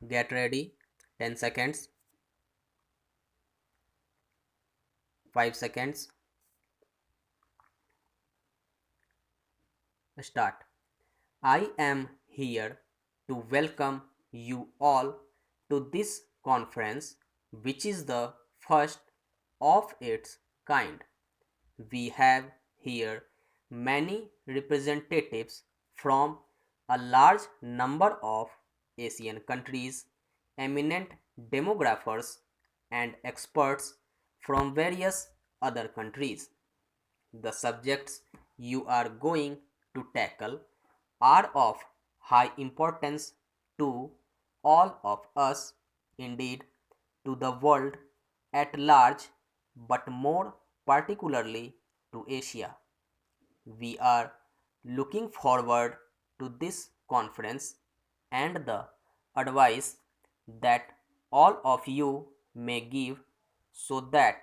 Get ready. 10 seconds, 5 seconds, start. I am here to welcome you all to this conference, which is the first of its kind. We have here many representatives from a large number of Asian countries, eminent demographers, and experts from various other countries. The subjects you are going to tackle are of high importance to all of us, indeed, to the world at large, but more particularly to Asia. We are looking forward to this conference and the advice that all of you may give so that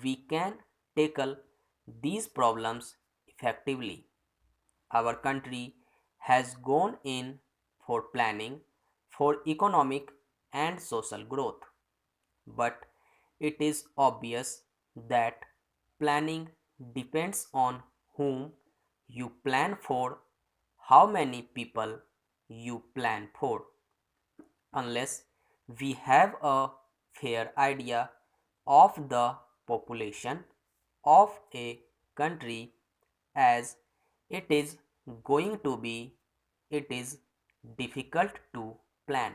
we can tackle these problems effectively. Our country has gone in for planning for economic and social growth, but it is obvious that planning depends on whom you plan for, how many people you plan for. Unless we have a fair idea of the population of a country as it is going to be, it is difficult to plan.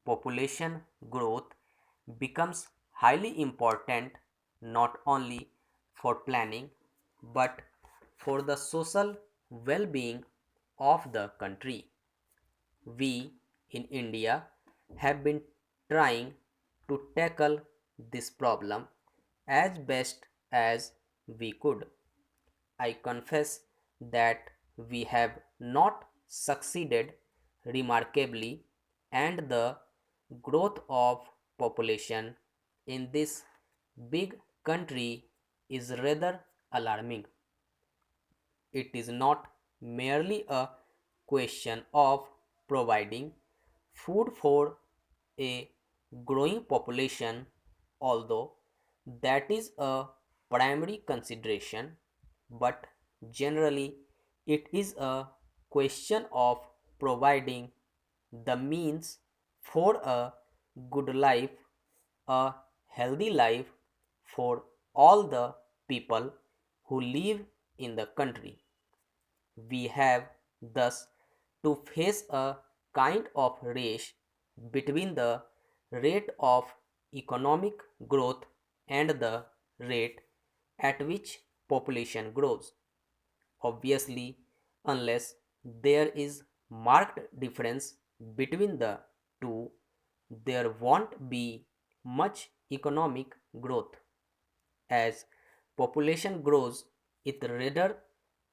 Population growth becomes highly important not only for planning but for the social well being of the country. We in India have been trying to tackle this problem as best as we could. I confess that we have not succeeded remarkably, and the growth of population in this big country is rather alarming. It is not merely a question of providing food for a growing population, although that is a primary consideration, but generally it is a question of providing the means for a good life, a healthy life for all the people who live in the country. We have thus to face a kind of race between the rate of economic growth and the rate at which population grows. Obviously, unless there is marked difference between the two, there won't be much economic growth. As population grows, it rather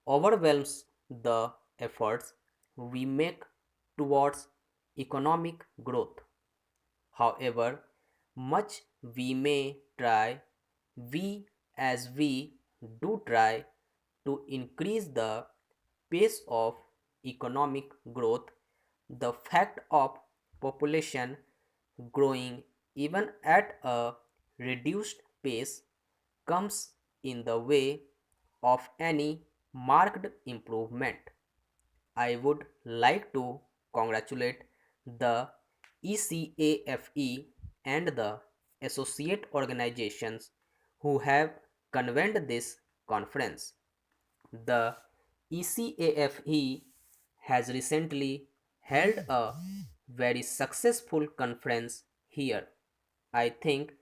overwhelms the efforts we make towards economic growth. However much we may try, we as we do try to increase the pace of economic growth, the fact of population growing even at a reduced pace comes in the way of any marked improvement. I would like to congratulate the ECAFE and the associate organizations who have convened this conference. The ECAFE has recently held a very successful conference here, I think,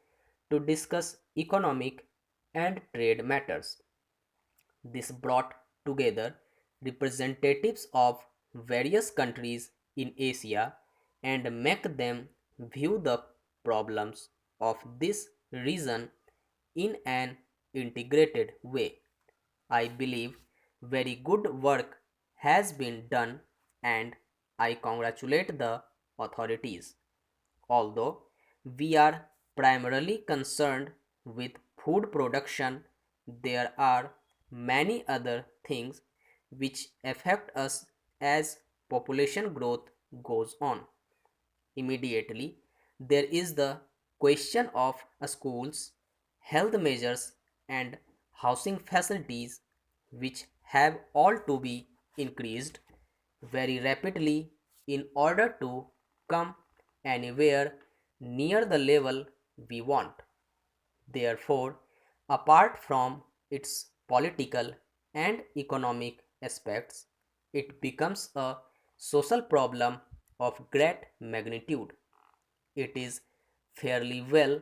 to discuss economic and trade matters. This brought together representatives of various countries in Asia and make them view the problems of this region in an integrated way. I believe very good work has been done and I congratulate the authorities. Although we are primarily concerned with food production, there are many other things which affect us as population growth goes on. Immediately, there is the question of schools, health measures, and housing facilities, which have all to be increased very rapidly in order to come anywhere near the level we want. Therefore, apart from its political and economic aspects, it becomes a social problem of great magnitude. It is fairly well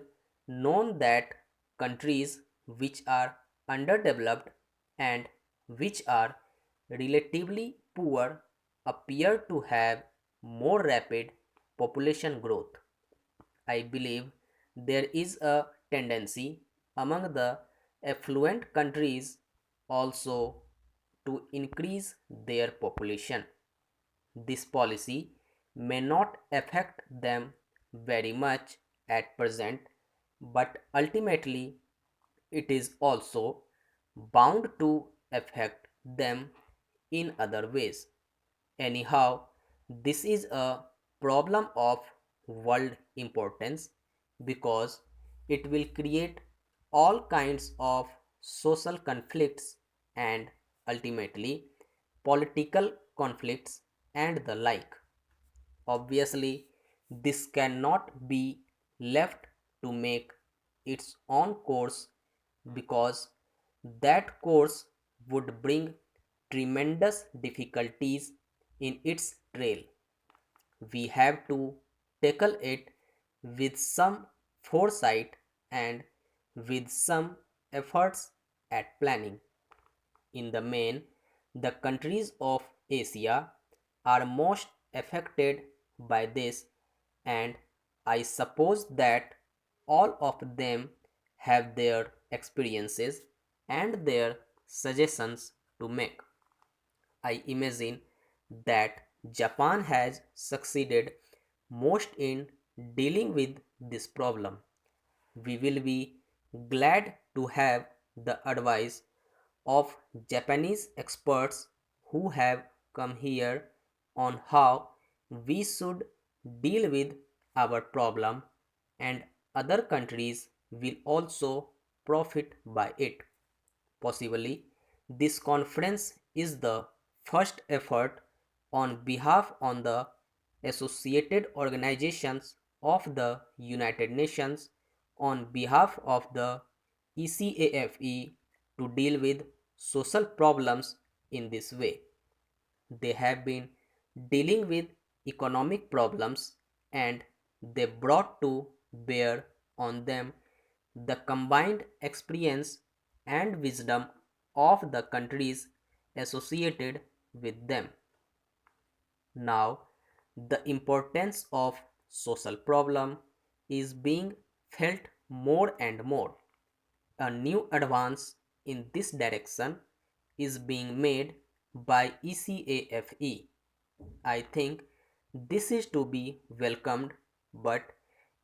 known that countries which are underdeveloped and which are relatively poor appear to have more rapid population growth. I believe there is a tendency among the affluent countries also to increase their population. This policy may not affect them very much at present, but ultimately it is also bound to affect them in other ways. Anyhow, this is a problem of world importance because it will create all kinds of social conflicts and ultimately political conflicts and the like. Obviously, this cannot be left to make its own course because that course would bring tremendous difficulties in its trail. We have to tackle it with some foresight and with some efforts at planning. In the main, the countries of Asia are most affected by this, and I suppose that all of them have their experiences and their suggestions to make. I imagine that Japan has succeeded most in dealing with this problem. We will be glad to have the advice of Japanese experts who have come here on how we should deal with our problem, and other countries will also profit by it. Possibly, this conference is the first effort on behalf on the associated organizations of the United Nations on behalf of the ECAFE to deal with social problems in this way. They have been dealing with economic problems and they brought to bear on them the combined experience and wisdom of the countries associated with them. Now, the importance of social problem is being felt more and more. A new advance in this direction is being made by ECAFE. I think this is to be welcomed, but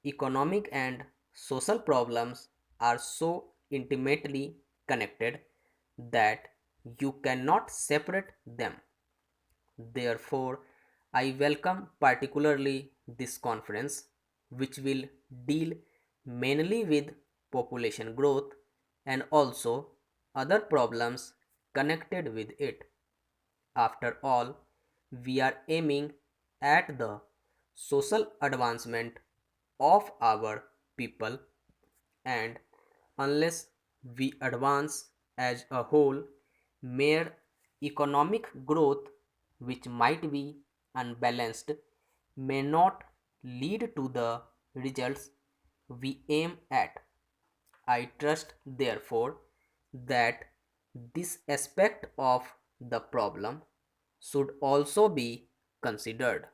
economic and social problems are so intimately connected that you cannot separate them. Therefore, I welcome particularly this conference, which will deal mainly with population growth and also other problems connected with it. After all, we are aiming at the social advancement of our people, and unless we advance as a whole, mere economic growth, which might be unbalanced, may not lead to the results we aim at. I trust, therefore, that this aspect of the problem should also be considered.